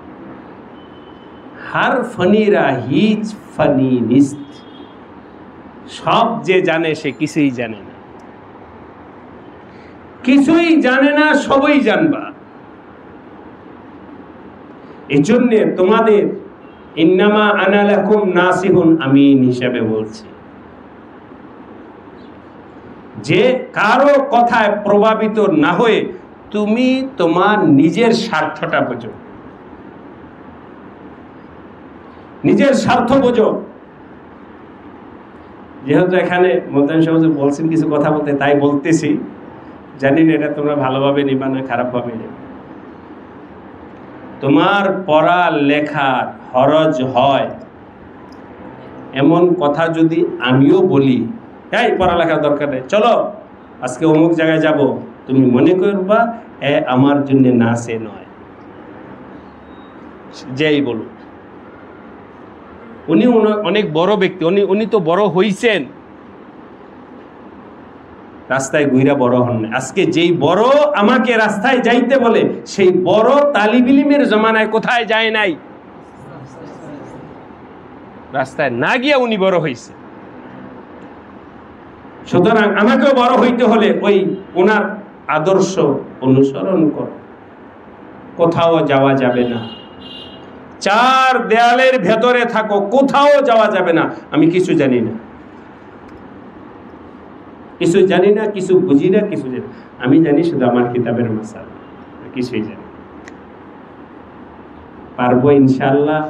Speaker 1: হার ফনিরা হিজ ফনি নিস্ত, সব যে জানে সে কিছুই জানে না, কিছুই জানে না, সবই জানবা। এই জন্যে তোমাদের ইন্নামা আনা লাকুম নাসিহুন আমিন হিসাবে বলছি, যে কারো কথায় প্রভাবিত না হয়ে তুমি তোমার নিজের স্বার্থটা বোঝো, নিজের স্বার্থ বোঝো। যেহেতু এখানে মোদ্দান সাহেব বলছেন কিছু কথা বলতে, তাই বলতেছি, জানি না এটা তোমরা ভালোভাবে নিবা না খারাপভাবে নেবে। তোমার পড়া লেখা খরচ হয় এমন কথা যদি আমিও বলি, এই পড়ালেখার দরকার নেই, চলো আজকে অমুক জায়গায় যাব, তুমি মনে করবা এ আমার জন্য না সে নয়, যেই বলুন। উনি অনেক বড় ব্যক্তি, উনি তো বড় হইছেন, রাস্তায় ঘুরা বড় হন না। আজকে যেই বড় আমাকে রাস্তায় যাইতে বলে, সেই বড় তালিব ইলমের জমানায় কোথায় যায় নাই? রাস্তায় না গিয়া উনি বড় হইছে। সুতরাং আমাকেও বড় হইতে হলে ওই ওনার আদর্শ অনুসরণ করো। কোথাও যাওয়া যাবে না, চার দেয়ালের ভেতরে থাকো, কোথাও যাওয়া যাবে না। আমি কিছু জানি না, কিছু জানি না, কিছু বুঝি না, কিছু জানি। আমি জানি শুধু আমার কিতাবের মাসালা, কিছুই জানি। পারবো ইনশাআল্লাহ?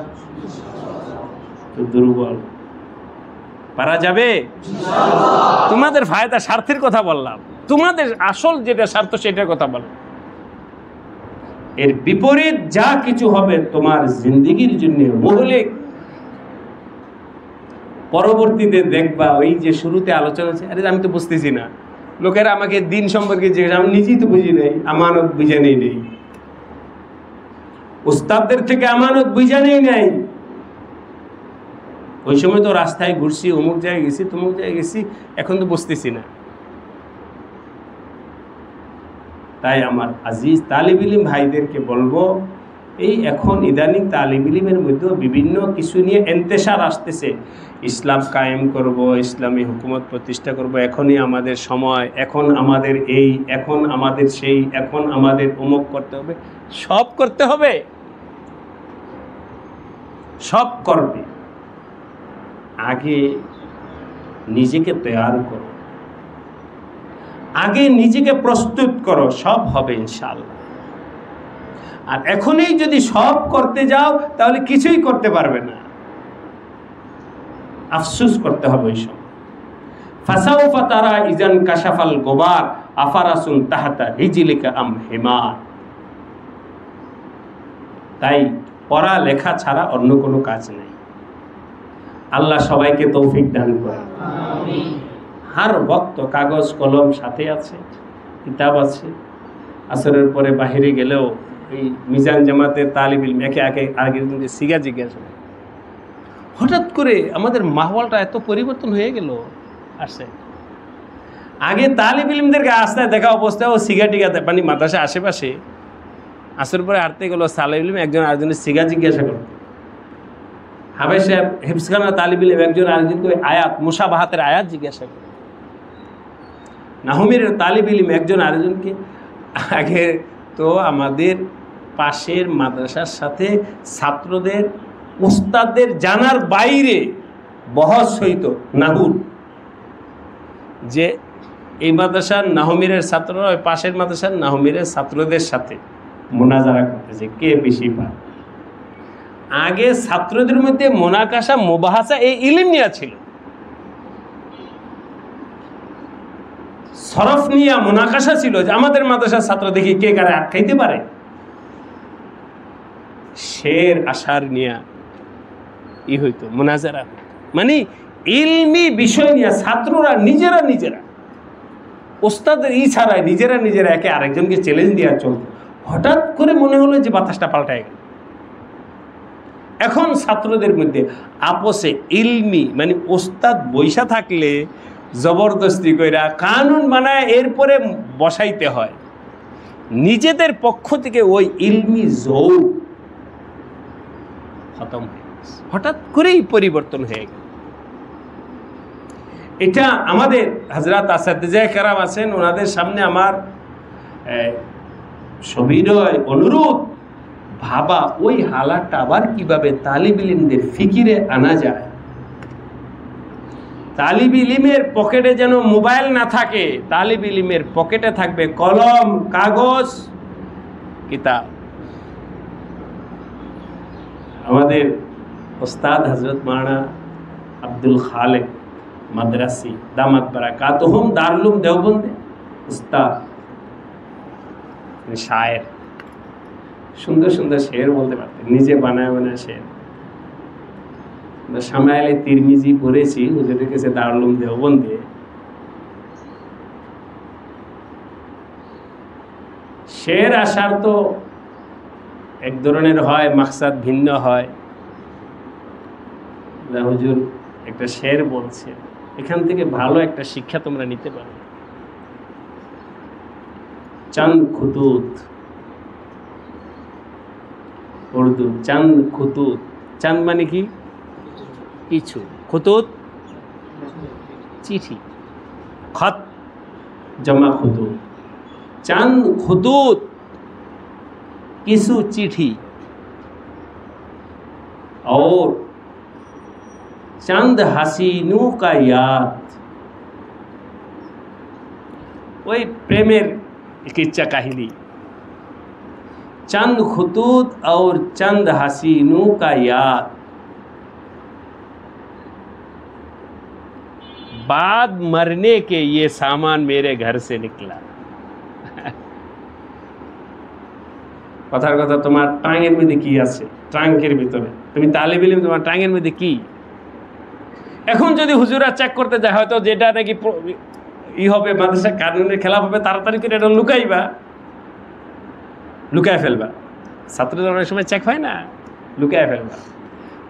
Speaker 1: তো দুর্বল, পারা যাবে? তোমাদের ফায়দা স্বার্থের কথা বললাম, তোমাদের আসল যেটা স্বার্থ সেটার কথা বললাম। এর বিপরীত যা কিছু হবে তোমার জিন্দেগির জন্য মৌলিক। পরবর্তীতে দেখবা ওই যে শুরুতে আলোচনা আছে, আরে আমি তো বুঝতেছি না, লোকেরা আমাকে দিন সম্পর্কে জিজ্ঞেস, আমি নিজেই তো বুঝি নাই, আমানত বুঝে নেই, উস্তাদদের থেকে আমানত বুঝে নেই। ওই সময় তো রাস্তায় ঘুরছি, অমুক জায়গায় গেছি, তমুক জায়গায় গেছি, এখন তো বুঝতেছি না। তাই আমার আজিজ তালিব ইলম ভাইদেরকে বলবো, এই এখন ইদানিং তালিব ইলমের মধ্যেও বিভিন্ন কিছু নিয়ে এন্তেশার আসতেছে। ইসলাম কায়েম করব, ইসলামী হুকুমত প্রতিষ্ঠা করব, এখনই আমাদের সময়, এখন আমাদের এই, এখন আমাদের সেই, এখন আমাদের অমুক করতে হবে। সব করতে হবে, সব করবে। আগে নিজেকে তৈয়ার করো, আগে নিজেকে প্রস্তুত করো, সব হবে ইনশাআল্লাহ। আর এখনই যদি সব করতে যাও তাহলে কিছুই করতে পারবে না, আফসোস করতে হবে ওই সময়। ফাসাউফা তারা ইজান কাশাফাল গোবার আফারাসুন তাহাতা রিজিলিকা আম হিমার। তাই পড়া লেখা ছাড়া অন্য কোনো কাজ নেই। আল্লাহ সবাইকে তৌফিক দান করে। আমিন। হার বক্ত কাগজ কলম সাথে আছে, কিতাব আছে। আসরের পরে বাহিরে গেলেও এই মিজান জামাতের তালিব ইলম একে একে আগের দিনকে সিগা জিজ্ঞাসা, হঠাৎ করে আমাদের মাহওয়ালটা এত পরিবর্তন হয়ে গেল। আসে আগে তালিব ইলমদেরকে রাস্তায় দেখা অবস্থায় ও সিগা টিকা, মানে মাদ্রাসা আশেপাশে আসরের পরে হাঁটতে গেলো, তালিব ইলম একজন আরেকজনের সিগা জিজ্ঞাসা করত। হাফেজ সাহেব হিফজখানা তালিব ইলম একজন আরেকজনকে আয়াত মুসাবাহাতের আয়াত জিজ্ঞাসা করে। নাহমির তালিব ইলম একজন আরেকজনকে। আগে তো আমাদের পাশের মাদ্রাসার সাথে ছাত্রদের উস্তাদদের জানার বাইরে বহস হইতো নাহুর, যে এই মাদ্রাসার নাহমিরের ছাত্ররা ওই পাশের মাদ্রাসার নাহমিরের ছাত্রদের সাথে মোনাজারা করতেছে কে বেশি পায়। আগে ছাত্রদের মধ্যে মোনাকাশা মুবাহাসা এই ইলম নিয়া ছিল, সরফ নিয়া মোনাকাশা ছিল, যে আমাদের মাদ্রাসার ছাত্র দেখি কে কারে আটকাইতে পারে। শের আশার নিয়া ই হইতো মোনাজারা, মানে ইলমি বিষয় নিয়ে ছাত্ররা নিজেরা ওস্তাদের ই ছাড়াই নিজেরা একে আরেকজনকে চ্যালেঞ্জ দেওয়া চলত। হঠাৎ করে মনে হলো যে বাতাসটা পাল্টায় গেল। এখন ছাত্রদের মধ্যে আপোষে ইলমি, মানে ওস্তাদ বৈশা থাকলে জবরদস্তি কইরা কানুন বানায় এরপরে বসাইতে হয়। নিজেদের পক্ষ থেকে ওই ইলমি যৌগ খতম হয়ে গেছে, হঠাৎ করেই পরিবর্তন হয়ে গেল। এটা আমাদের হযরত আসাতিজা কেরাম আছেন, ওনাদের সামনে আমার সবিনয় অনুরোধ, ভাবা ওই হালাতটা আবার কিভাবে তালিব ইলমদের ফিকিরে আনা যায়। তালিব ইলমের পকেটে যেন মোবাইল না থাকে, তালিব ইলমের পকেটে থাকবে কলম, কাগজ, কিতাব। আমাদের ওস্তাদ হযরত মাওলানা আব্দুল খালেক মাদ্রাসি দামাত বারাকাতুহুম দারুল উলুম দেওবন্দে উস্তাদ, শায়ের, সুন্দর সুন্দর শের বলতে পারতেন, নিজে বানায় শের। শামাইলে তিরমিজি পড়েছি হুজুরের কাছে দারুল উলুম দেওবন্দে। শের আসার তো এক ধরনের হয়, মাকসাদ ভিন্ন হয়। হুজুর একটা শের বলছে, এখান থেকে ভালো একটা শিক্ষা তোমরা নিতে পারো। চাঁদ খুতুত, উর্দু চাঁদ খুতুত। চাঁদ মানে কি? কিছু, খুতুত চিঠি, খত জমা খুতুত। চাঁদ খুতুত কিছু চিঠি, और चंद हसीनों का याद, ওই প্রেমের কিচ্ছা কাহিনী। चंद खुतूत और चंद हसीनों का याद, बाद मरने के ये सामान मेरे घर से निकला। কথার কথা, তোমার টাঙ্গের মধ্যে কি আছে? ট্রাঙ্কের ভিতরে তুমি তালিব ইলম, তোমার টাঙ্গের মধ্যে কি? এখন যদি হুজুরা চেক করতে যায়, হয়তো যেটা নাকি ই হবে, মাদ্রাসা কানুনের খেলাফ হবে, তাড়াতাড়ি করে এটা লুকাইবা, লুকায় ফেলবা। ছাত্রদের অনেক সময় চেক হয় না, লুকায় ফেলবা।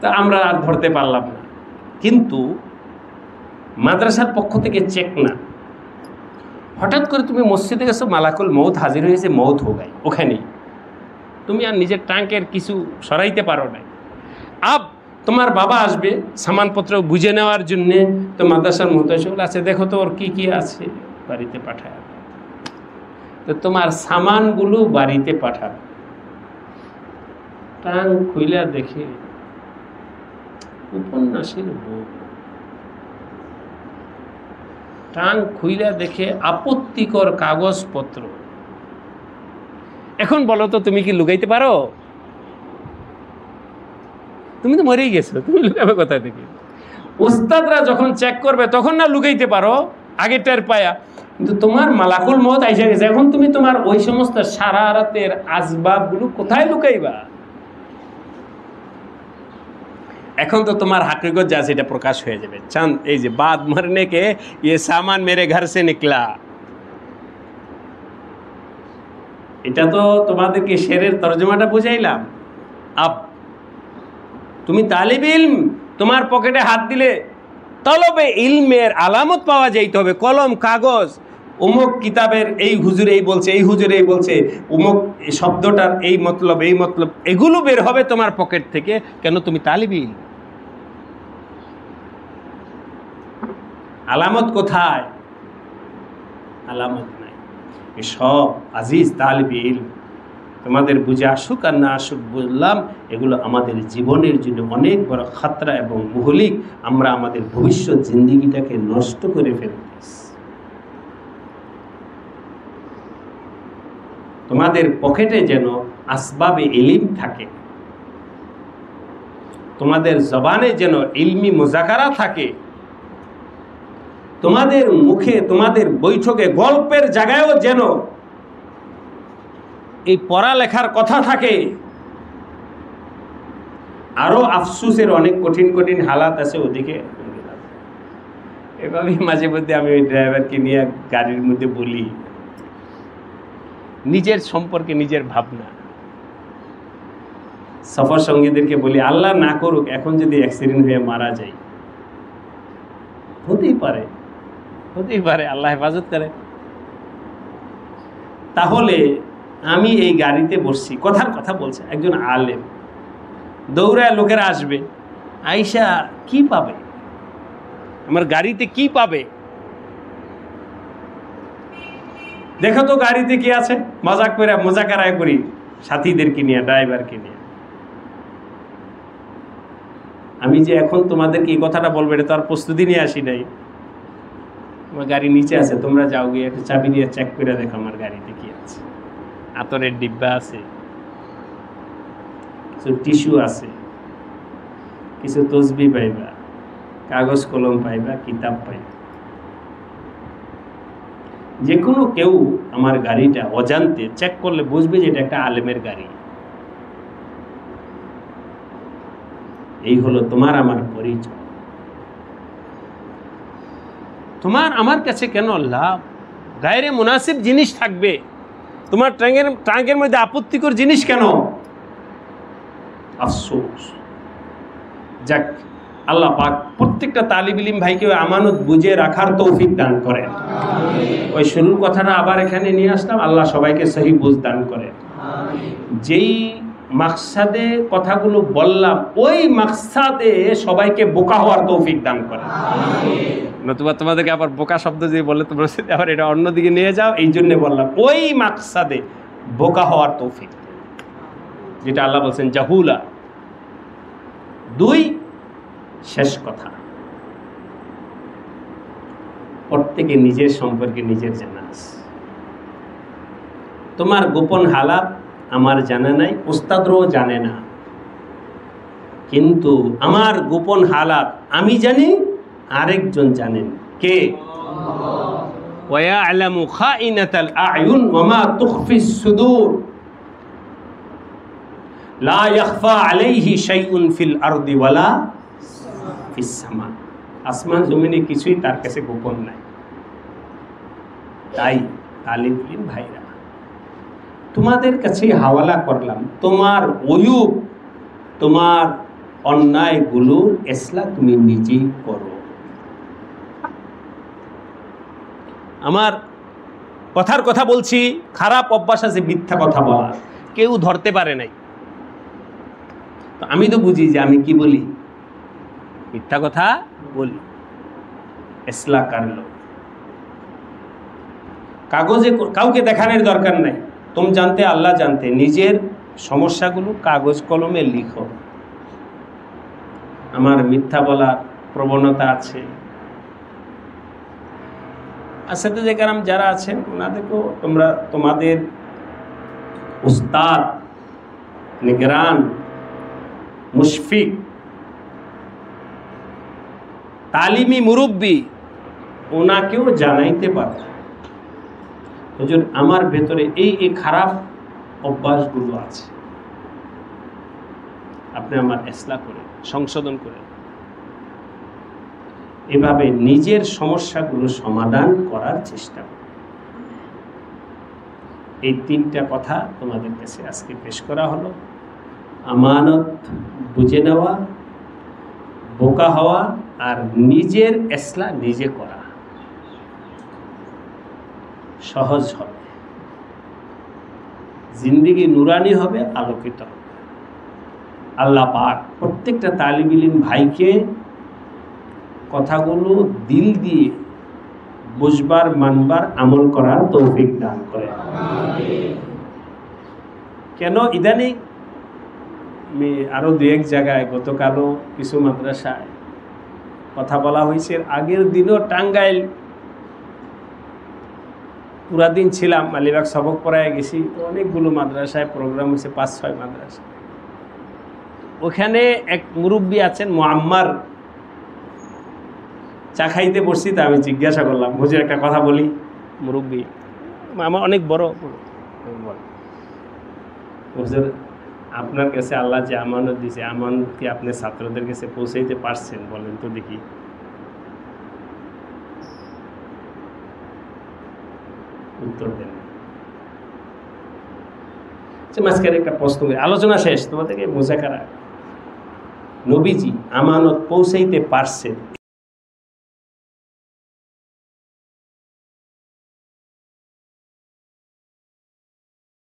Speaker 1: তা আমরা আর ধরতে পারলাম না। কিন্তু মাদ্রাসার পক্ষ থেকে চেক না, হঠাৎ করে তুমি মসজিদে গেছো, মালাকুল মৌত হাজির হয়েছে, মৌত হো গাই ওখানেই, তুমি আর নিজের ট্রাঙ্কের কিছু সরাইতে পারো নাই। আব তোমার বাবা আসবে সামানপত্র বুঝে নেওয়ার জন্যে, তো মাদ্রাসার মুহতাসিব আছে, দেখো তো ওর কি কি আছে, বাড়িতে পাঠায়। তো তোমার সামানগুলো বাড়িতে পাঠাবে, ট্রাঙ্ক খুইলা দেখে উপন্যাসের বই, ট্রাঙ্ক খুইলা দেখে আপত্তিকর কাগজপত্র। এখন বলো তো, তুমি কি লুকাইতে পারো? তুমি তো মরেই গেছো, তুমি লুকাবে কোথায় থেকে? ওস্তাদরা যখন চেক করবে তখন না লুকাইতে পারো, আগেরটার পায়া। কিন্তু তোমার মালাকুল মওত আইসা গেছে, এখন তুমি তোমার ওই সমস্ত সারা রাতের আসবাবগুলো কোথায় লুকাইবা? এখন তো তোমার হাকিকত যা আছে এটা প্রকাশ হয়ে যাবে। চাঁদ, এই যে বাদ মরনে কে ये सामान मेरे घर से निकला, এটা তো তোমাদেরকে শেরের তরজমাটা বুঝাইলাম। আব তুমি তালিব ইলম, তোমার পকেটে হাত দিলে তলবে ইলমের আলামত পাওয়া যাইতে হবে, কলম কাগজ, অমুক কিতাবের এই হুজুর এই বলছে, এই হুজুর এই বলছে, অমুক শব্দটার এই মতলব, এই মতলব, এগুলো বের হবে তোমার পকেট থেকে। কেন? তুমি তালিব ইলম। আলামত কোথায়? আলামত নাই। এসব আজিজ তালিব ইলম, তোমাদের বুঝে আসুক আর না আসুক, বললাম এগুলো আমাদের জীবনের জন্য অনেক বড় খাতরা এবং মুহলিক। আমরা আমাদের ভবিষ্যৎ জিন্দিগিটাকে নষ্ট করে ফেলতেছি। তোমাদের পকেটে যেন আসবাবে ইলম থাকে, তোমাদের জবানে যেন ইলমি মুজাকারা থাকে, তোমাদের মুখে, তোমাদের বৈঠকে, গল্পের জায়গায়ও যেন এই পড়ালেখার কথা থাকে। আরো আফসুসের অনেক কঠিন কঠিন হালাত আছে, ওদিকে এভাবেই মাঝে মধ্যে আমি ওই ড্রাইভারকে নিয়ে গাড়ির মধ্যে বলি, নিজের সম্পর্কে নিজের ভাবনা। সফর সঙ্গীদেরকে বলি, আল্লাহ না করুক এখন যদি অ্যাক্সিডেন্ট হয়ে মারা যায়, হতেই পারে, হতেই পারে, আল্লাহ হেফাজত করে। তাহলে আমি এই গাড়িতে বসছি, কথার কথা বলছে একজন আলেম, দৌড়ায় লোকেরা আসবে, আইসা কি পাবে আমার গাড়িতে, কি পাবে? দেখো তো গাড়িতে কি আছে, মজাক করে মজাকারায় করি সাথীদেরকে নিয়ে, ড্রাইভারকে নিয়ে। আমি যে এখন তোমাদেরকে এই কথাটা বলবো, এটা তো আর প্রস্তুতি নিয়ে আসি নাই। আমার গাড়ি নিচে আছে, তোমরা যাও গিয়ে একটা চাবি দিয়ে চেক করে দেখো আমার গাড়িতে কি আছে। আতরের ডিব্বা আছে, কিছু টিস্যু আছে, কিছু তসবি পাইবা, কাগজ কলম পাইবা, কিতাব পাইবা। যে কোনো কেউ আমার গাড়িটা অজান্তে চেক করলে বুঝবে যে এটা একটা আলেমের গাড়ি। এই হলো তোমার আমার পরিচয়। তোমার আমার কাছে কেন লাভ? গায়রে মুনাসিব জিনিস থাকবে, তোমার ট্রাঙ্কের মধ্যে আপত্তিকর জিনিস কেন? আফসোস। যাক, আল্লাহ পাক প্রত্যেকটা তালিব ইলম ভাইকে আমানত বুঝে রাখার তৌফিক দান করেন। ওই শুরুর কথাটা আবার এখানে নিয়ে আসলাম, আল্লাহ সবাইকে সহি বুঝ দান করে। যেই মাকসাদে কথাগুলো বললাম, ওই মাকসাদে সবাইকে বোকা হওয়ার তৌফিক দান করে। নতুবা তোমাদেরকে আবার বোকা শব্দ দিয়ে বলে তোমরা আবার এটা অন্যদিকে নিয়ে যাও, এই জন্য বললাম ওই মাকসাদে বোকা হওয়ার তৌফিক, যেটা আল্লাহ বলছেন জাহুলা। 2, শেষ কথা, প্রত্যেকে নিজের সম্পর্কে নিজের জানা আছে। তোমার গোপন হালাত আমার জানা নাই, উস্তাদরাও জানে না, কিন্তু আমার গোপন হালাত আমি জানি, আরেকজন জানেন। কে? ওয়ায়ালামু খাইনাতাল আয়ুন ওয়া মা তুখফিস সুদূর লা ইয়াখফা আলাইহি শাইউন ফিল আরদি ওয়ালা ফিস সামা। আসমান জমিনে কিছুই তার কাছে গোপন নাই। তাই তালিব ইলম ভাইরা, তোমাদের কাছে হাওয়ালা করলাম, তোমার অয়ুব, তোমার অন্যায়গুলোর ইসলাহ তুমি নিজেই করো। আমার কথার কথা বলছি, খারাপ অভ্যাস আছে মিথ্যা কথা বলা, কেউ ধরতে পারে নাই। তো আমি তো বুঝি যে আমি কি বলি, মিথ্যা কথা বলি। ইসলাহ করলো, কাগজে কাউকে দেখানোর দরকার নাই, তুমি জানতে আল্লাহ জানতে। নিজের সমস্যাগুলো কাগজ কলমে লিখো। আমার মিথ্যা বলার প্রবণতা আছে, সাথে যে কারণ যারা আছেন ওনাদেরকেও তোমরা তোমাদের উস্তাদ, নিগরান, মুশফিক, তালিমি মুরব্বী, ওনাকেও জানাইতে পারে হুজুর আমার ভেতরে এই খারাপ অভ্যাসগুলো আছে, আপনি আমার ইসলাহ করে সংশোধন করে। এভাবে নিজের সমস্যাগুলো সমাধান করার চেষ্টা করুন। এই 3টা কথা তোমাদের কাছে আজকে পেশ করা হলো। আমানত বুঝে নেওয়া, বোকা হওয়া, আর নিজের ইসলাহ নিজে করা সহজ হবে, জিন্দেগি নুরানি হবে, আলোকিত হবে। আল্লাহ পাক প্রত্যেকটা তালিব ইলম ভাইকে কথাগুলো দিল দিয়ে বুঝবার, মানবার, আমল করার তৌফিক দান করে। কেন ইদানিং আরো 2-1 জায়গায়, গতকালও কিছু মাদ্রাসায় কথা বলা হয়েছে, আগের দিনও টাঙ্গাইল পুরা দিন ছিলাম, আলিবাগ সবক পড়ায় গেছি, অনেকগুলো মাদ্রাসায় প্রোগ্রাম হয়েছে, 5-6 মাদ্রাসা। ওখানে এক মুরব্বী আছেন মুআম্মার, চা খাইতে বসছি, তা আমি জিজ্ঞাসা করলাম, হুজুর একটা কথা বলি। মুরব্বী আমার অনেক বড়, হুজুর আপনার কাছে আল্লাহ যে আমানত দিয়েছে, আমানত কি আপনি ছাত্রদের কাছে পৌঁছাইতে পারছেন? বলেন তো দেখি। উত্তর দেন। মাঝখানে একটা প্রশ্ন, আলোচনা শেষ, তোমাদেরকে মুযাকারা, নবীজি আমানত পৌঁছাইতে পারছেন,